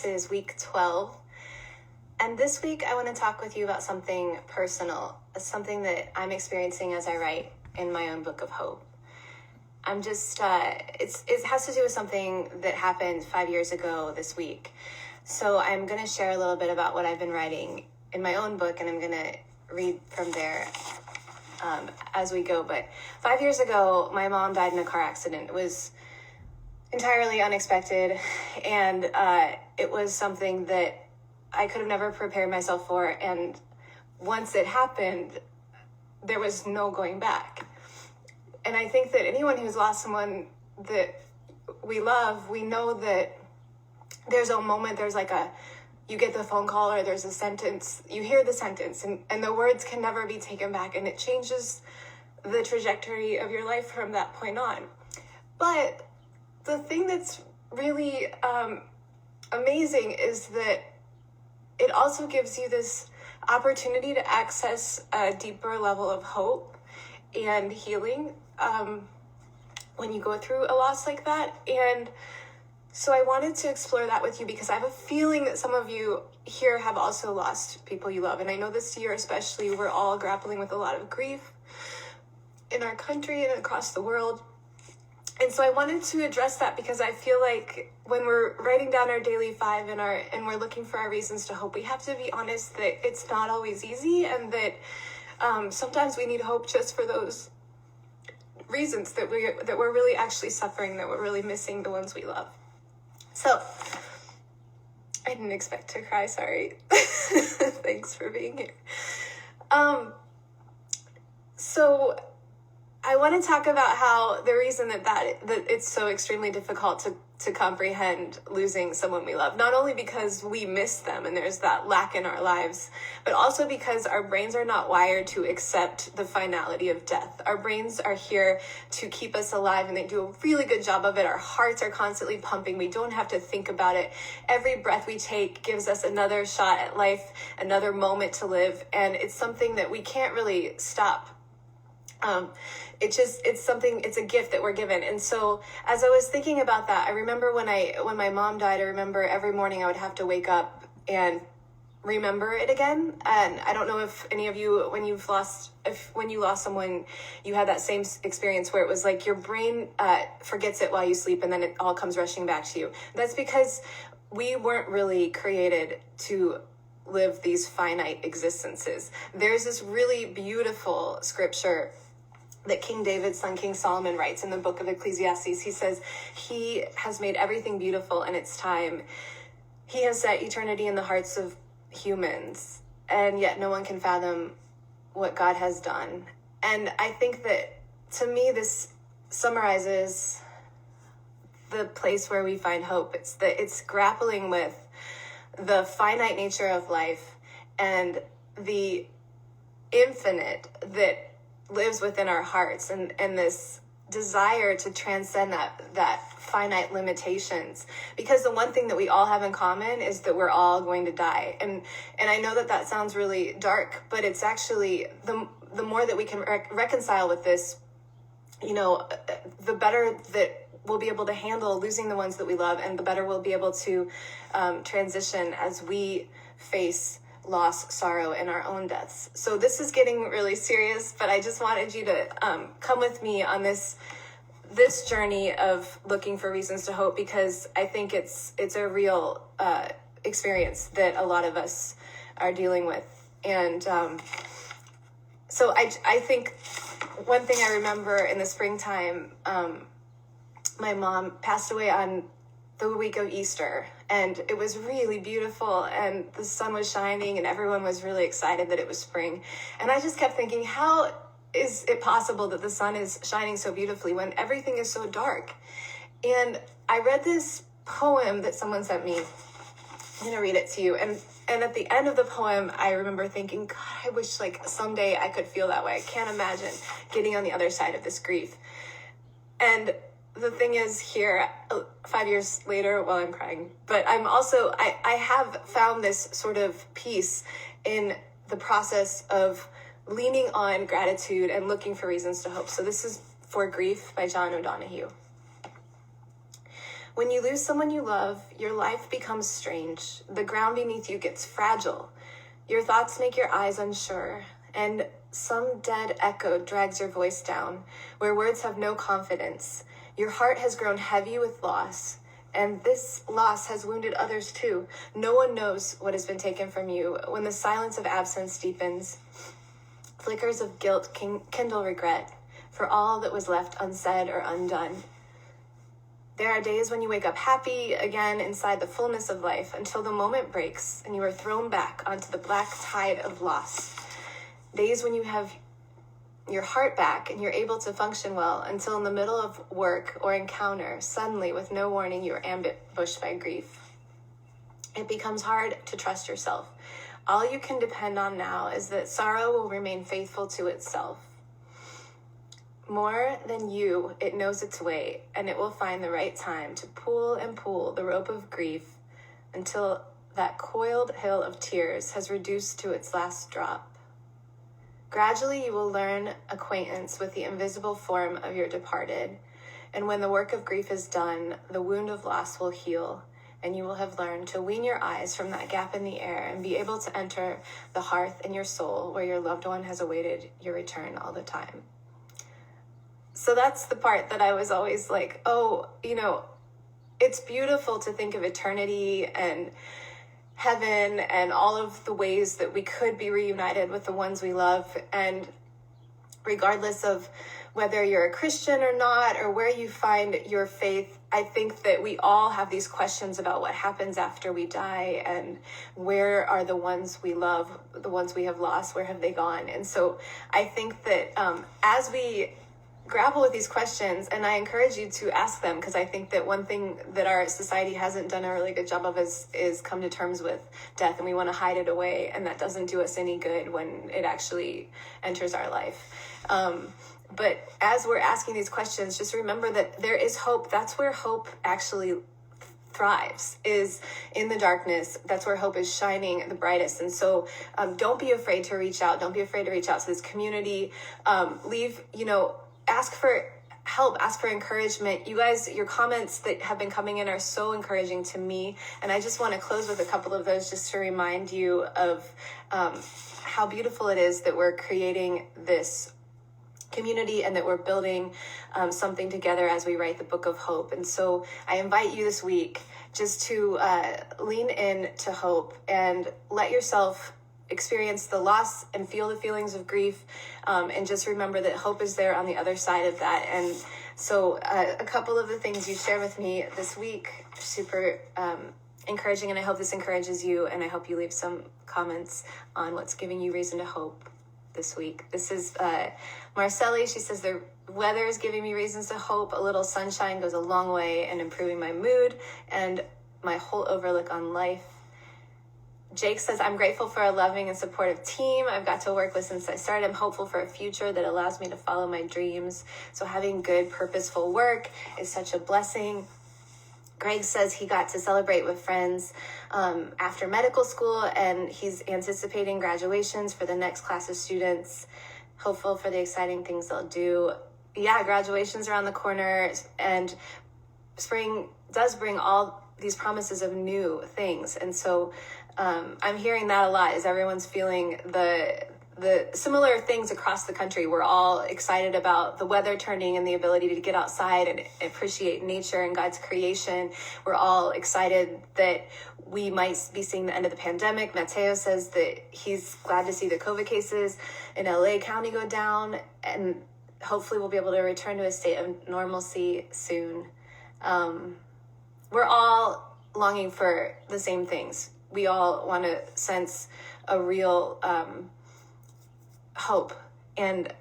This is week 12, and this week I want to talk with you about something personal, something that I'm experiencing as I write in my own book of hope. It has to do with something that happened 5 years ago this week. So I'm going to share a little bit about what I've been writing in my own book, and I'm going to read from there as we go. But 5 years ago, my mom died in a car accident. It was entirely unexpected, and it was something that I could have never prepared myself for, and once it happened, there was no going back. And I think that anyone who's lost someone that we love, we know that there's a moment, you get the phone call or there's a sentence, you hear the sentence, and the words can never be taken back, and it changes the trajectory of your life from that point on. But the thing that's really amazing is that it also gives you this opportunity to access a deeper level of hope and healing when you go through a loss like that. And so I wanted to explore that with you because I have a feeling that some of you here have also lost people you love. And I know this year especially, we're all grappling with a lot of grief in our country and across the world. And so I wanted to address that because I feel like when we're writing down our daily 5 and we're looking for our reasons to hope, we have to be honest that it's not always easy, and that sometimes we need hope just for those reasons that we're really actually suffering, that we're really missing the ones we love. So I didn't expect to cry, sorry. Thanks for being here. So I want to talk about how the reason that it's so extremely difficult to comprehend losing someone we love, not only because we miss them and there's that lack in our lives, but also because our brains are not wired to accept the finality of death. Our brains are here to keep us alive, and they do a really good job of it. Our hearts are constantly pumping. We don't have to think about it. Every breath we take gives us another shot at life, another moment to live, and it's something that we can't really stop. It's a gift that we're given. And so as I was thinking about that, I remember when my mom died, I remember every morning I would have to wake up and remember it again. And I don't know if any of you, when you lost someone, you had that same experience where it was like your brain forgets it while you sleep, and then it all comes rushing back to you. That's because we weren't really created to live these finite existences. There's this really beautiful scripture that King David's son, King Solomon, writes in the book of Ecclesiastes. He says, he has made everything beautiful in its time. He has set eternity in the hearts of humans, and yet no one can fathom what God has done. And I think that, to me, this summarizes the place where we find hope. It's grappling with the finite nature of life and the infinite that lives within our hearts, and this desire to transcend that finite limitations. Because the one thing that we all have in common is that we're all going to die. And I know that sounds really dark, but it's actually the more that we can reconcile with this, the better that we'll be able to handle losing the ones that we love, and the better we'll be able to transition as we face loss, sorrow, and our own deaths. So this is getting really serious, but I just wanted you to come with me on this journey of looking for reasons to hope, because I think it's a real experience that a lot of us are dealing with. And so I think one thing I remember in the springtime, my mom passed away on the week of Easter, and it was really beautiful, and the sun was shining, and everyone was really excited that it was spring. And I just kept thinking, how is it possible that the sun is shining so beautifully when everything is so dark? And I read this poem that someone sent me. I'm going to read it to you. And at the end of the poem, I remember thinking, God, I wish someday I could feel that way. I can't imagine getting on the other side of this grief. And the thing is, here, 5 years later, well, I'm crying, but I have found this sort of peace in the process of leaning on gratitude and looking for reasons to hope. So this is For Grief by John O'Donohue. When you lose someone you love, your life becomes strange. The ground beneath you gets fragile. Your thoughts make your eyes unsure, and some dead echo drags your voice down, where words have no confidence. Your heart has grown heavy with loss, and this loss has wounded others too. No one knows what has been taken from you. When the silence of absence deepens, flickers of guilt kindle regret for all that was left unsaid or undone. There are days when you wake up happy again inside the fullness of life until the moment breaks and you are thrown back onto the black tide of loss. Days when you have your heart back and you're able to function well until in the middle of work or encounter, suddenly with no warning, you're ambushed by grief. It becomes hard to trust yourself. All you can depend on now is that sorrow will remain faithful to itself. More than you, it knows its way, and it will find the right time to pull and pull the rope of grief until that coiled hill of tears has reduced to its last drop. Gradually, you will learn acquaintance with the invisible form of your departed, and when the work of grief is done, the wound of loss will heal, and you will have learned to wean your eyes from that gap in the air and be able to enter the hearth in your soul where your loved one has awaited your return all the time. So that's the part that I was always like, oh, it's beautiful to think of eternity and heaven and all of the ways that we could be reunited with the ones we love. And regardless of whether you're a Christian or not, or where you find your faith, I think that we all have these questions about what happens after we die and where are the ones we love, the ones we have lost, where have they gone? And so I think that as we grapple with these questions, and I encourage you to ask them, because I think that one thing that our society hasn't done a really good job of is come to terms with death, and we want to hide it away, and that doesn't do us any good when it actually enters our life. But as we're asking these questions, just remember that there is hope. That's where hope actually thrives, is in the darkness. That's where hope is shining the brightest. And so don't be afraid to reach out. Don't be afraid to reach out to this community. Ask for help, ask for encouragement. You guys, your comments that have been coming in are so encouraging to me. And I just want to close with a couple of those just to remind you of how beautiful it is that we're creating this community and that we're building something together as we write the book of hope. And so I invite you this week just to lean in to hope and let yourself experience the loss and feel the feelings of grief, and just remember that hope is there on the other side of that. And so a couple of the things you shared with me this week, super encouraging, and I hope this encourages you, and I hope you leave some comments on what's giving you reason to hope this week. This is Marcelli. She says, the weather is giving me reasons to hope. A little sunshine goes a long way in improving my mood and my whole overlook on life. Jake says, I'm grateful for a loving and supportive team I've got to work with since I started. I'm hopeful for a future that allows me to follow my dreams. So having good, purposeful work is such a blessing. Greg says he got to celebrate with friends after medical school, and he's anticipating graduations for the next class of students. Hopeful for the exciting things they'll do. Yeah, graduation's around the corner, and spring does bring all these promises of new things. And so I'm hearing that a lot as everyone's feeling the similar things across the country. We're all excited about the weather turning and the ability to get outside and appreciate nature and God's creation. We're all excited that we might be seeing the end of the pandemic. Mateo says that he's glad to see the COVID cases in LA County go down, and hopefully we'll be able to return to a state of normalcy soon. We're all longing for the same things. We all want to sense a real hope. And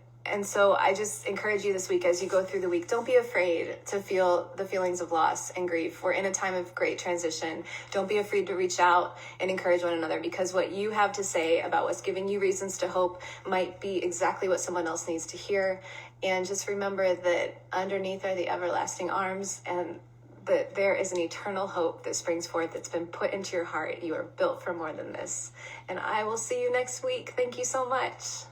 so I just encourage you this week as you go through the week, don't be afraid to feel the feelings of loss and grief. We're in a time of great transition. Don't be afraid to reach out and encourage one another, because what you have to say about what's giving you reasons to hope might be exactly what someone else needs to hear. And just remember that underneath are the everlasting arms, and that there is an eternal hope that springs forth that's been put into your heart. You are built for more than this. And I will see you next week. Thank you so much.